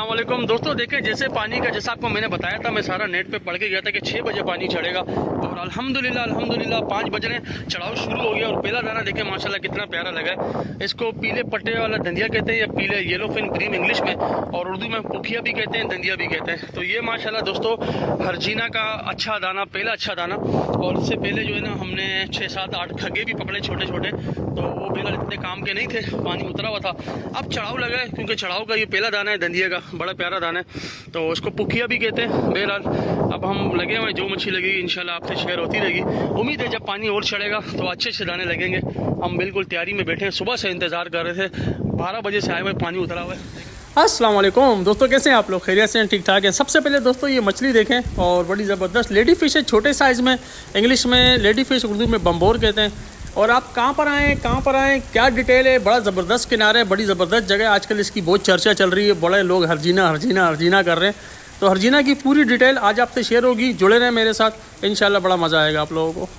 अस्सलाम वालेकुम दोस्तों, देखें जैसे पानी का जैसा आपको मैंने बताया था, मैं सारा नेट पे पढ़ के गया था कि 6 बजे पानी चढ़ेगा और अल्हम्दुलिल्लाह 5 बजने चढ़ाव शुरू हो गया। और पहला दाना देखें माशाल्लाह कितना प्यारा लगा है। इसको पीले पट्टे वाला धंधिया कहते हैं या पीले येलो फिन ग्रीन इंग्लिश में, और उर्दू में पुखिया भी कहते हैं, धंधिया भी कहते हैं। तो ये माशाल्लाह दोस्तों हरजीना का अच्छा दाना, पहला अच्छा दाना। और इससे पहले जो है ना हमने 6, 7, 8 खगे भी पकड़े छोटे छोटे, तो वो पहला इतने काम के नहीं थे, पानी उतरा हुआ था। अब चढ़ाव लगा है क्योंकि चढ़ाव का ये पहला दाना है धंधिया का, बड़ा प्यारा दाना है, तो उसको पुखिया भी कहते हैं। बहरहाल अब हम लगे हुए, जो मच्छी लगेगी इंशाल्लाह आपसे शेयर होती रहेगी। उम्मीद है जब पानी और चढ़ेगा तो अच्छे अच्छे दाने लगेंगे। हम बिल्कुल तैयारी में बैठे हैं, सुबह से इंतज़ार कर रहे थे, 12 बजे से आए हुए, पानी उतरा हुआ है। अस्सलाम वालेकुम दोस्तों, कैसे हैं आप लोग? खैरियत से हैं? ठीक ठाक है। सबसे पहले दोस्तों ये मछली देखें, और बड़ी ज़बरदस्त लेडी फ़िश है, छोटे साइज़ में, इंग्लिश में लेडी फ़िश, उर्दू में बम्बोर कहते हैं। और आप कहाँ पर आएँ, क्या डिटेल है? बड़ा ज़बरदस्त किनारा है, बड़ी ज़बरदस्त जगह, आजकल इसकी बहुत चर्चा चल रही है, बड़े लोग हरजीना कर रहे हैं। तो हरजीना की पूरी डिटेल आज आपसे शेयर होगी, जुड़े रहें मेरे साथ, इंशाल्लाह बड़ा मज़ा आएगा आप लोगों को।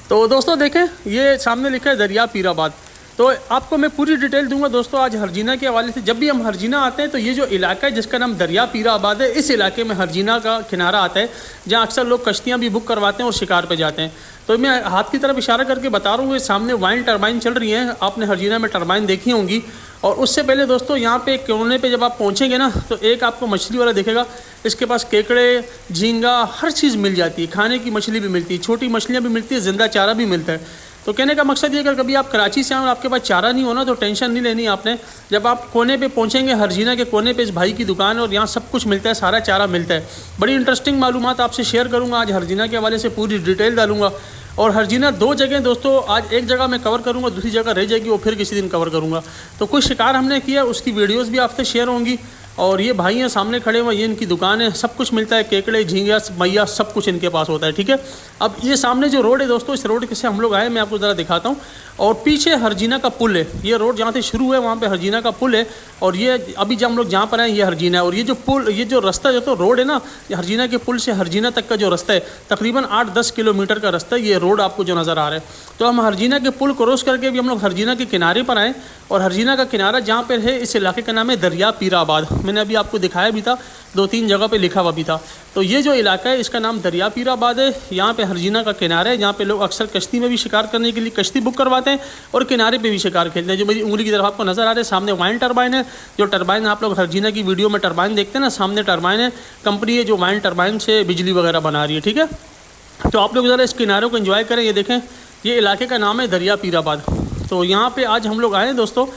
तो दोस्तों देखें, ये सामने लिखा है दरिया पीराबाद, तो आपको मैं पूरी डिटेल दूंगा दोस्तों आज हरजीना के हवाले से। जब भी हम हरजीना आते हैं तो ये जो इलाका है जिसका नाम दरिया पीराबाद है, इस इलाके में हरजीना का किनारा आता है, जहाँ अक्सर लोग कश्तियाँ भी बुक करवाते हैं और शिकार पे जाते हैं। तो मैं हाथ की तरफ इशारा करके बता रहा हूँ, ये सामने वाइन टरबाइन चल रही है, आपने हरजीना में टरबाइन देखी होंगी। और उससे पहले दोस्तों यहाँ पे कोने पे जब आप पहुँचेंगे ना, तो एक आपको मछली वाला दिखेगा, इसके पास केकड़े, झींगा, हर चीज़ मिल जाती है, खाने की मछली भी मिलती है, छोटी मछलियाँ भी मिलती है, जिंदा चारा भी मिलता है। तो कहने का मकसद ये, अगर कभी आप कराची से आए और आपके पास चारा नहीं होना तो टेंशन नहीं लेनी आपने। जब आप कोने पे पहुंचेंगे, हरजीना के कोने पे इस भाई की दुकान है और यहाँ सब कुछ मिलता है, सारा चारा मिलता है। बड़ी इंटरेस्टिंग मालूमात आपसे शेयर करूँगा आज, हरजीना के हवाले से पूरी डिटेल डालूंगा। और हरजीना 2 जगह दोस्तों, आज एक जगह मैं कवर करूँगा, दूसरी जगह रह जाएगी, वो फिर किसी दिन कवर करूँगा। तो कुछ शिकार हमने किया, उसकी वीडियोज़ भी आपसे शेयर होंगी। और ये भाई हैं सामने खड़े हुए, ये इनकी दुकान है, सब कुछ मिलता है, केकड़े, झींगा, मैया, सब कुछ इनके पास होता है, ठीक है। अब ये सामने जो रोड है दोस्तों, इस रोड से हम लोग आए, मैं आपको ज़रा दिखाता हूँ। और पीछे हरजीना का पुल है, ये रोड जहाँ से शुरू है वहाँ पे हरजीना का पुल है। और ये अभी जब हम लोग जहाँ पर आए, ये हरजीना है। और ये जो पुल, ये जो रास्ता जो तो रोड है ना, ये हरजीना के पुल से हरजीना तक का जो रास्ता है, तकरीबन 8-10 किलोमीटर का रास्ता है, ये रोड आपको जो नज़र आ रहा है। तो हम हरजीना के पुल क्रॉस करके भी हम लोग हरजीना के किनारे पर आए। और हरजीना का किनारा जहाँ पर है, इस इलाके का नाम है दरिया पीराबाद। मैंने अभी आपको दिखाया भी था, 2-3 जगह पे लिखा हुआ भी था। तो ये जो इलाका है इसका नाम दरिया पीराबाद है। यहाँ पे हरजीना का किनारा है, जहाँ पे लोग अक्सर कश्ती में भी शिकार करने के लिए कश्ती बुक करवाते हैं और किनारे पे भी शिकार खेलते हैं। जो मेरी उंगली की तरफ आपको नज़र आ रहा है, सामने वाइन टरबाइन है। जो टरबाइन आप लोग हरजीना की वीडियो में टरबाइन देखते हैं ना, सामने टरबाइन है, कंपनी है जो वाइन टरबाइन से बिजली वगैरह बना रही है, ठीक है। तो आप लोग ज़रा इस किनारों को एंजॉय करें। ये देखें, ये इलाके का नाम है दरिया पीराबाद। तो यहाँ पर आज हम लोग आए दोस्तों,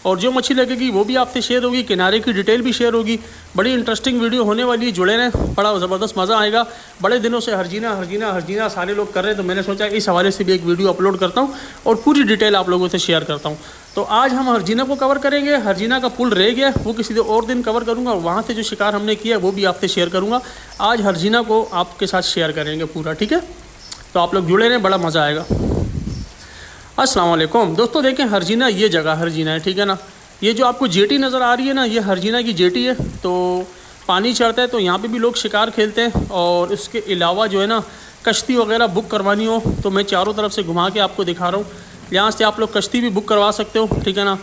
और जो मच्छी लगेगी वो भी आपसे शेयर होगी, किनारे की डिटेल भी शेयर होगी। बड़ी इंटरेस्टिंग वीडियो होने वाली है, जुड़े रहें, बड़ा ज़बरदस्त मज़ा आएगा। बड़े दिनों से हरजीना सारे लोग कर रहे हैं, तो मैंने सोचा इस हवाले से भी एक वीडियो अपलोड करता हूं और पूरी डिटेल आप लोगों से शेयर करता हूं। तो आज हम हरजीना को कवर करेंगे। हरजीना का पुल रह गया, वो किसी और दिन कवर करूँगा। वहाँ से जो शिकार हमने किया वो भी आपसे शेयर करूँगा। आज हरजीना को आपके साथ शेयर करेंगे पूरा, ठीक है। तो आप लोग जुड़े रहें, बड़ा मज़ा आएगा। अस्सलाम वालेकुम दोस्तों, देखें हरजीना, ये जगह हरजीना है, ठीक है ना। ये जो आपको जेटी नज़र आ रही है ना, ये हरजीना की जेटी है। तो पानी चढ़ता है तो यहाँ पे भी लोग शिकार खेलते हैं। और इसके अलावा जो है ना, कश्ती वगैरह बुक करवानी हो तो मैं चारों तरफ से घुमा के आपको दिखा रहा हूँ। यहाँ से आप लोग कश्ती भी बुक करवा सकते हो, ठीक है ना।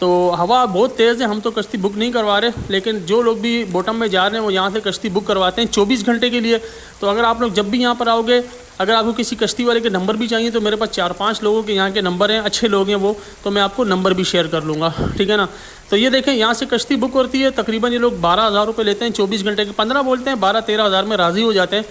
तो हवा बहुत तेज़ है, हम तो कश्ती बुक नहीं करवा रहे, लेकिन जो लोग भी बॉटम में जा रहे हैं वो यहाँ से कश्ती बुक करवाते हैं 24 घंटे के लिए। तो अगर आप लोग जब भी यहाँ पर आओगे, अगर आपको किसी कश्ती वाले के नंबर भी चाहिए तो मेरे पास 4-5 लोगों के यहाँ के नंबर हैं, अच्छे लोग हैं वो, तो मैं आपको नंबर भी शेयर कर लूँगा, ठीक है ना। तो ये देखें, यहाँ से कश्ती बुक होती है, तकरीबन ये लोग 12,000 रुपये लेते हैं 24 घंटे के, 15 बोलते हैं, 12-13 हज़ार में राज़ी हो जाते हैं।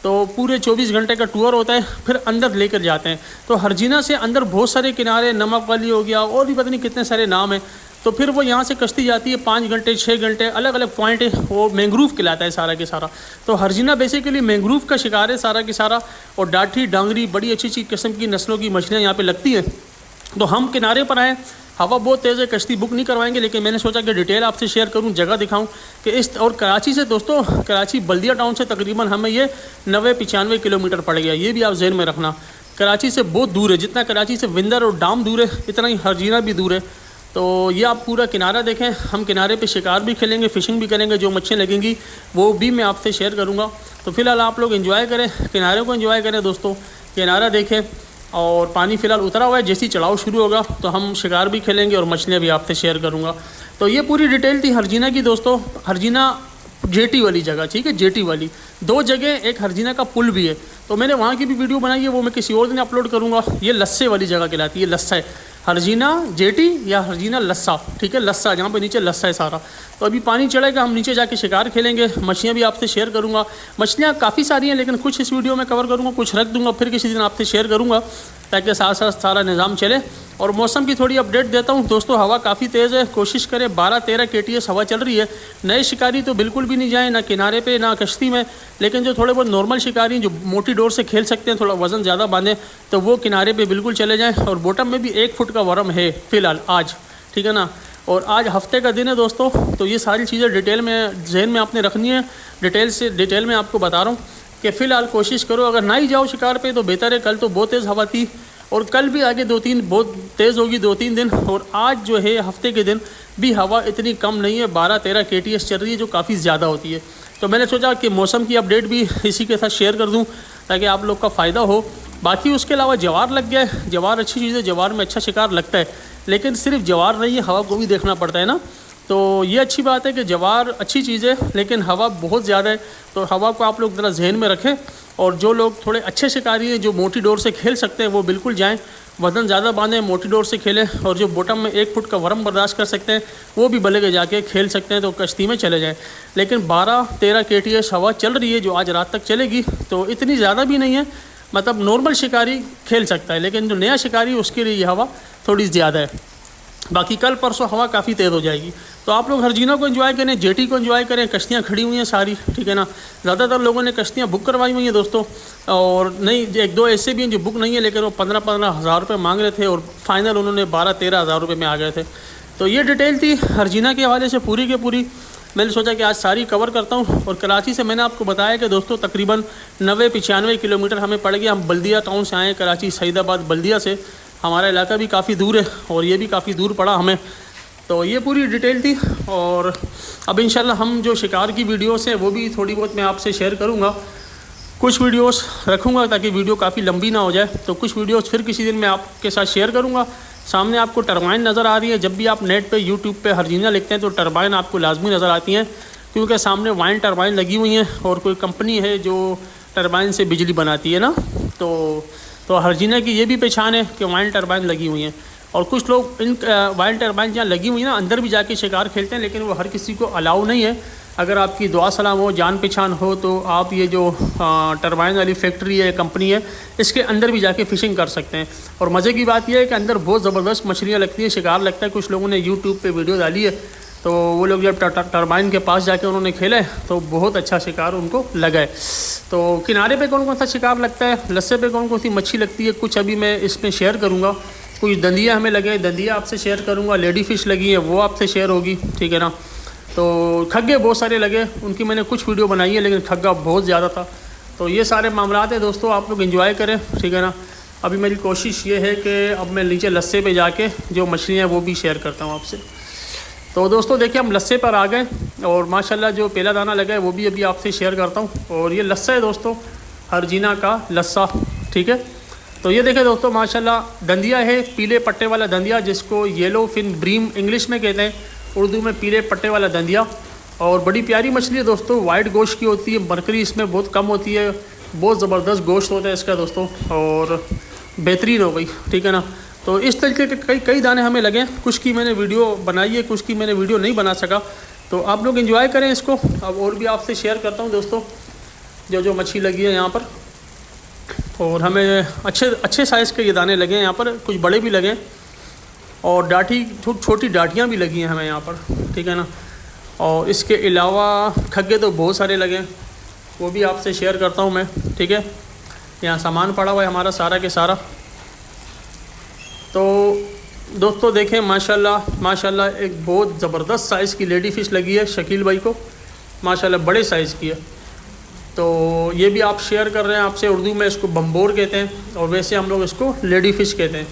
तो पूरे 24 घंटे का टूर होता है, फिर अंदर लेकर जाते हैं। तो हरजीना से अंदर बहुत सारे किनारे, नमक वाली हो गया, और भी पता नहीं कितने सारे नाम हैं। तो फिर वो यहाँ से कश्ती जाती है 5 घंटे 6 घंटे, अलग अलग पॉइंट है, वो मैंग्रोव कहलाता है सारा के सारा। तो हरजीना बेसिकली मैंग्रोव का शिकार है सारा के सारा। और डाठी, डांगरी, बड़ी अच्छी अच्छी किस्म की नस्लों की मछलियाँ यहाँ पे लगती हैं। तो हम किनारे पर आए, हवा बहुत तेज़ है, कश्ती बुक नहीं करवाएंगे, लेकिन मैंने सोचा कि डिटेल आपसे शेयर करूं, जगह दिखाऊं कि इस। और कराची से दोस्तों, कराची बल्दिया टाउन से तकरीबन हमें ये 90-95 किलोमीटर पड़ गया, ये भी आप जहन में रखना। कराची से बहुत दूर है, जितना कराची से विंदर और डाम दूर है, इतना ही हरजीना भी दूर है। तो ये आप पूरा किनारा देखें, हम किनारे पे शिकार भी खेलेंगे, फ़िशिंग भी करेंगे, जो मच्छियाँ लगेंगी वो भी मैं आपसे शेयर करूँगा। तो फ़िलहाल आप लोग एंजॉय करें, किनारे को एंजॉय करें दोस्तों, किनारा देखें। और पानी फ़िलहाल उतरा हुआ है। जैसे ही चढ़ाव शुरू होगा तो हम शिकार भी खेलेंगे और मछलियाँ भी आपसे शेयर करूँगा। तो ये पूरी डिटेल थी हरजीना की दोस्तों। हरजीना जेटी वाली जगह, ठीक है, जेटी वाली 2 जगह, एक हरजीना का पुल भी है, तो मैंने वहाँ की भी वीडियो बनाई है, वो मैं किसी और दिन अपलोड करूँगा। ये लस्से वाली जगह कहलाती है, लस्सा है, हरजीना जेटी या हरजीना लस्सा, ठीक है, लस्सा, जहाँ पे नीचे लस्सा है सारा। तो अभी पानी चढ़ेगा, हम नीचे जाके शिकार खेलेंगे, मछलियाँ भी आपसे शेयर करूँगा। मछलियाँ काफ़ी सारी हैं, लेकिन कुछ इस वीडियो में कवर करूँगा, कुछ रख दूँगा, फिर किसी दिन आपसे शेयर करूँगा, ताकि साथ साथ सारा निज़ाम चले। और मौसम की थोड़ी अपडेट देता हूँ दोस्तों। हवा काफ़ी तेज़ है, कोशिश करें 12-13 kts हवा चल रही है। नए शिकारी तो बिल्कुल भी नहीं जाएँ, ना किनारे पे ना कश्ती में, लेकिन जो थोड़े बहुत नॉर्मल शिकारी हैं, जो मोटी डोर से खेल सकते हैं, थोड़ा वज़न ज़्यादा बांधें, तो वो किनारे पे बिल्कुल चले जाएँ। और बॉटम में भी 1 फुट का वर्म है फ़िलहाल आज, ठीक है ना। और आज हफ्ते का दिन है दोस्तों, तो ये सारी चीज़ें डिटेल में जहन में आपने रखनी है। डिटेल में आपको बता रहा हूँ कि फ़िलहाल कोशिश करो, अगर ना ही जाओ शिकार पे तो बेहतर है। कल तो बहुत तेज़ हवा थी, और कल भी आगे 2-3 बहुत तेज़ होगी 2-3 दिन। और आज जो है हफ्ते के दिन भी हवा इतनी कम नहीं है, 12-13 kts चल रही है, जो काफ़ी ज़्यादा होती है। तो मैंने सोचा कि मौसम की अपडेट भी इसी के साथ शेयर कर दूं, ताकि आप लोग का फ़ायदा हो। बाकी उसके अलावा जवार लग गया है, जवार अच्छी चीज़ है, जवार में अच्छा शिकार लगता है, लेकिन सिर्फ जवार नहीं है, हवा को भी देखना पड़ता है ना। तो ये अच्छी बात है कि जवार अच्छी चीज़ है, लेकिन हवा बहुत ज़्यादा है, तो हवा को आप लोग ज़रा जहन में रखें। और जो लोग थोड़े अच्छे शिकारी हैं, जो मोटी डोर से खेल सकते हैं, वो बिल्कुल जाएं, वज़न ज़्यादा बांधें, मोटी डोर से खेलें। और जो बॉटम में 1 फुट का वर्म बर्दाश्त कर सकते हैं, वो भी भले के जाके खेल सकते हैं, तो कश्ती में चले जाएं। लेकिन 12-13 kts हवा चल रही है, जो आज रात तक चलेगी, तो इतनी ज़्यादा भी नहीं है, मतलब नॉर्मल शिकारी खेल सकता है, लेकिन जो नया शिकारी उसके लिए ये हवा थोड़ी ज़्यादा है। बाकी कल परसों हवा काफ़ी तेज़ हो जाएगी। तो आप लोग हरजीना को एंजॉय करें, जेटी को एंजॉय करें। कश्तियाँ खड़ी हुई हैं सारी, ठीक है ना। ज़्यादातर लोगों ने कश्तियाँ बुक करवाई हुई हैं दोस्तों, और नहीं 1-2 ऐसे भी हैं जो बुक नहीं है, लेकिन वो 15-15 हज़ार रुपये मांग रहे थे, और फाइनल उन्होंने 12-13 हज़ार रुपये में आ गए थे। तो ये डिटेल थी हरजीना के हवाले से पूरी के पूरी। मैंने सोचा कि आज सारी कवर करता हूँ। और कराची से मैंने आपको बताया कि दोस्तों तकरीबन 90-95 किलोमीटर हमें पड़ गया। हम बल्दिया टाउन से आए, कराची सईदाबाद बल्दिया से। हमारा इलाका भी काफ़ी दूर है, और ये भी काफ़ी दूर पड़ा हमें। तो ये पूरी डिटेल थी। और अब इंशाल्लाह हम जो शिकार की वीडियोस हैं, वो भी थोड़ी बहुत मैं आपसे शेयर करूँगा। कुछ वीडियोस रखूँगा ताकि वीडियो काफ़ी लंबी ना हो जाए, तो कुछ वीडियोस फिर किसी दिन मैं आपके साथ शेयर करूँगा। सामने आपको टरबाइन नज़र आ रही है। जब भी आप नेट पे यूट्यूब पे हरजीना लिखते हैं, तो टरबाइन आपको लाजमी नज़र आती हैं, क्योंकि सामने वाइन टरबाइन लगी हुई हैं, और कोई कंपनी है जो टरबाइन से बिजली बनाती है ना। तो हरजीना की ये भी पहचान है कि वाइन टरबाइन लगी हुई हैं। और कुछ लोग इन वाइन टरबाइन जहाँ लगी हुई है ना, अंदर भी जाके शिकार खेलते हैं, लेकिन वो हर किसी को अलाउ नहीं है। अगर आपकी दुआ सलाम हो, जान पहचान हो, तो आप ये जो टरबाइन वाली फैक्ट्री है, कंपनी है, इसके अंदर भी जाके फ़िशिंग कर सकते हैं। और मज़े की बात यह है कि अंदर बहुत ज़बरदस्त मछलियाँ लगती हैं, शिकार लगता है। कुछ लोगों ने यूट्यूब पे वीडियो डाली है, तो वो लोग जब टरबाइन के पास जाके उन्होंने खेला है, तो बहुत अच्छा शिकार उनको लगा है। तो किनारे पे कौन कौन सा शिकार लगता है, लस्से पे कौन कौन सी मच्छी लगती है, कुछ अभी मैं इसमें शेयर करूँगा। कुछ दंदिया हमें लगे, दंदिया आपसे शेयर करूँगा। लेडी फ़िश लगी है, वो आपसे शेयर होगी, ठीक है ना। तो खग्गे बहुत सारे लगे, उनकी मैंने कुछ वीडियो बनाई है, लेकिन खग्गा बहुत ज़्यादा था। तो ये सारे मामलात हैं दोस्तों, आप लोग एंजॉय करें, ठीक है ना। अभी मेरी कोशिश ये है कि अब मैं नीचे लस्से पे जाके जो मछलियाँ हैं वो भी शेयर करता हूँ आपसे। तो दोस्तों देखिए, हम लस्से पर आ गए, और माशाल्लाह जो पहला दाना लगा है वो भी अभी आपसे शेयर करता हूँ। और ये लस्सा है दोस्तों, हरजीना का लस्सा, ठीक है। तो ये देखें दोस्तों, माशाल्लाह दंदिया है, पीले पट्टे वाला दंदिया, जिसको येलो फिन ब्रीम इंग्लिश में कहते हैं, उर्दू में पीले पट्टे वाला दंदिया। और बड़ी प्यारी मछली है दोस्तों, वाइट गोश्त की होती है, मरकरी इसमें बहुत कम होती है, बहुत ज़बरदस्त गोश्त होता है इसका दोस्तों, और बेहतरीन हो गई, ठीक है ना। तो इस तरीके के कई दाने हमें लगे। कुछ की मैंने वीडियो बनाई है, कुछ की मैंने वीडियो नहीं बना सका। तो आप लोग एंजॉय करें इसको। अब और भी आपसे शेयर करता हूँ दोस्तों, जो मछली लगी है यहाँ पर। और हमें अच्छे साइज़ के ये दाने लगे हैं यहाँ पर, कुछ बड़े भी लगे, और डाठी छोटी डाटियाँ भी लगी हैं हमें यहाँ पर, ठीक है ना। और इसके अलावा खग्गे तो बहुत सारे लगे हैं, वो भी आपसे शेयर करता हूँ मैं, ठीक है। यहाँ सामान पड़ा हुआ है हमारा सारा के सारा। तो दोस्तों देखें, माशाल्लाह एक बहुत ज़बरदस्त साइज़ की लेडी फ़िश लगी है शकील भाई को, माशाल्लाह बड़े साइज़ की है। तो ये भी आप शेयर कर रहे हैं आपसे। उर्दू में इसको बम्बोर कहते हैं, और वैसे हम लोग इसको लेडी फ़िश कहते हैं।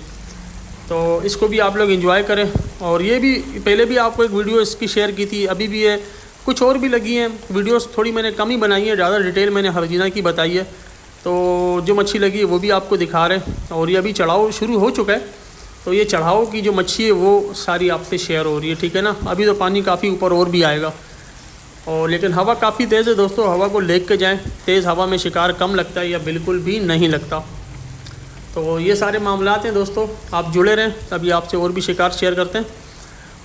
तो इसको भी आप लोग एंजॉय करें। और ये भी पहले भी आपको एक वीडियो इसकी शेयर की थी, अभी भी है, कुछ और भी लगी हैं वीडियोस, थोड़ी मैंने कम ही बनाई है, ज़्यादा डिटेल मैंने हरजीना की बताई है। तो जो मच्छी लगी है वो भी आपको दिखा रहे हैं। और ये अभी चढ़ाव शुरू हो चुका है, तो ये चढ़ाव की जो मच्छी है वो सारी आपसे शेयर हो रही है, ठीक है ना। अभी तो पानी काफ़ी ऊपर और भी आएगा, और लेकिन हवा काफ़ी तेज़ है दोस्तों। हवा को लेक के जाएं, तेज़ हवा में शिकार कम लगता है या बिल्कुल भी नहीं लगता। तो ये सारे मामलात हैं दोस्तों, आप जुड़े रहें, तभी आपसे और भी शिकार शेयर करते हैं।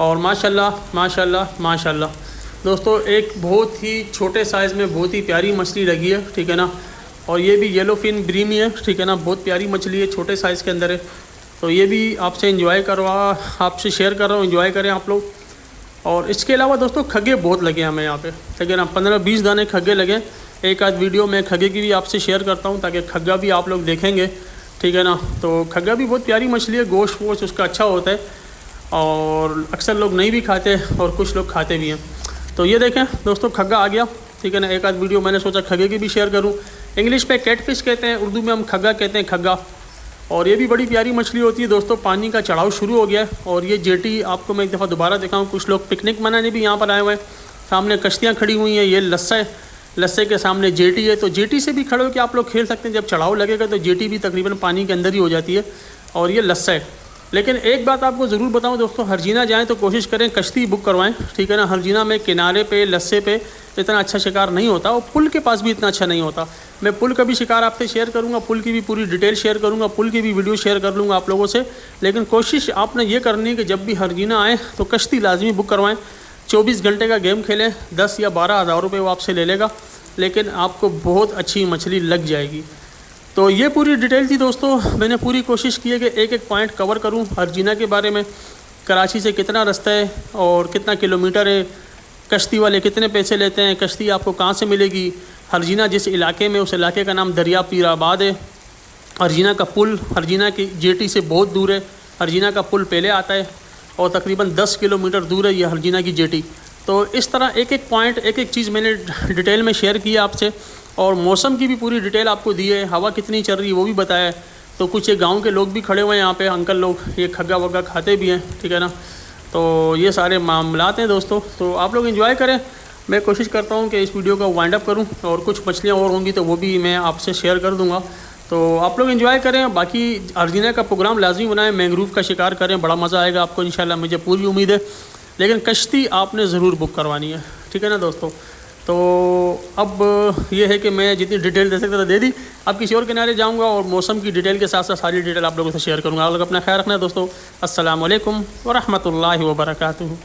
और माशाल्लाह माशाल्लाह माशाल्लाह दोस्तों, एक बहुत ही छोटे साइज़ में बहुत ही प्यारी मछली लगी है, ठीक है ना। और ये भी येलो फिन ब्रीमी है, ठीक है ना, बहुत प्यारी मछली है, छोटे साइज़ के अंदर है। तो ये भी आपसे आपसे शेयर कर रहा हूँ, एंजॉय करें आप लोग। और इसके अलावा दोस्तों खग्गे बहुत लगे हैं हमें यहाँ पे, ठीक है ना, 15-20 दाने खग्गे लगे। एक आध वीडियो में खग्गे की भी आपसे शेयर करता हूँ ताकि खग्गा भी आप लोग देखेंगे, ठीक है ना। तो खग्गा भी बहुत प्यारी मछली है, गोश्त वोश्त उसका अच्छा होता है, और अक्सर लोग नहीं भी खाते और कुछ लोग खाते भी हैं। तो ये देखें दोस्तों, खग्गा आ गया, ठीक है ना। एक आध वीडियो मैंने सोचा खग्गे की भी शेयर करूँ। इंग्लिश पे कैटफिश कहते हैं, उर्दू में हम खग्गा कहते हैं, खग्गा। और ये भी बड़ी प्यारी मछली होती है दोस्तों। पानी का चढ़ाव शुरू हो गया है, और ये जेटी आपको मैं एक दफ़ा दोबारा दिखाऊँ। कुछ लोग पिकनिक मनाने भी यहाँ पर आए हुए हैं, सामने कश्तियाँ खड़ी हुई हैं, ये लस्सा है, लस्से के सामने जेटी है। तो जेटी से भी खड़े होकर आप लोग खेल सकते हैं। जब चढ़ाव लगेगा तो जेटी भी तकरीबन पानी के अंदर ही हो जाती है, और ये लस्सा है। लेकिन एक बात आपको ज़रूर बताऊं दोस्तों, हरजीना जाएं तो कोशिश करें कश्ती बुक करवाएं, ठीक है ना। हरजीना में किनारे पे लस्से पे इतना अच्छा शिकार नहीं होता, और पुल के पास भी इतना अच्छा नहीं होता। मैं पुल का भी शिकार आपसे शेयर करूंगा, पुल की भी पूरी डिटेल शेयर करूंगा, पुल की भी वीडियो शेयर कर लूँगा आप लोगों से। लेकिन कोशिश आपने ये करनी है कि जब भी हरजीना आए तो कश्ती लाजमी बुक करवाएँ। 24 घंटे का गेम खेलें, 10 या 12 हज़ार रुपये वो आपसे ले लेगा, लेकिन आपको बहुत अच्छी मछली लग जाएगी। तो ये पूरी डिटेल थी दोस्तों। मैंने पूरी कोशिश की है कि एक एक पॉइंट कवर करूं हरजीना के बारे में। कराची से कितना रास्ता है और कितना किलोमीटर है, कश्ती वाले कितने पैसे लेते हैं, कश्ती आपको कहां से मिलेगी, हरजीना जिस इलाके में उस इलाके का नाम दरिया पीराबाद है, हरजीना का पुल हरजीना की जेटी से बहुत दूर है, हरजीना का पुल पहले आता है और तकरीबन 10 किलोमीटर दूर है ये हरजीना की जेटी। तो इस तरह एक एक पॉइंट एक एक चीज़ मैंने डिटेल में शेयर की है आपसे, और मौसम की भी पूरी डिटेल आपको दी है, हवा कितनी चल रही है वो भी बताया है। तो कुछ ये गांव के लोग भी खड़े हुए हैं यहाँ पे, अंकल लोग, ये खग्गा वग्गा खाते भी हैं, ठीक है ना। तो ये सारे मामलात हैं दोस्तों, तो आप लोग एंजॉय करें। मैं कोशिश करता हूँ कि इस वीडियो का वाइंड अप करूँ, और कुछ मछलियाँ और होंगी तो वो भी मैं आपसे शेयर कर दूँगा। तो आप लोग एंजॉय करें। बाकी हरजीना का प्रोग्राम लाजमी बनाएं, मैंग्रोव का शिकार करें, बड़ा मज़ा आएगा आपको इंशाल्लाह, मुझे पूरी उम्मीद है। लेकिन कश्ती आपने ज़रूर बुक करवानी है, ठीक है ना दोस्तों। तो अब ये है कि मैं जितनी डिटेल दे सकता था दे दी। अब किसी और किनारे जाऊंगा और मौसम की डिटेल के साथ साथ सारी डिटेल आप लोगों से शेयर करूंगा। आप लोग अपना ख्याल रखना दोस्तों। अस्सलाम वालेकुम व रहमतुल्लाहि व बरकातुहू।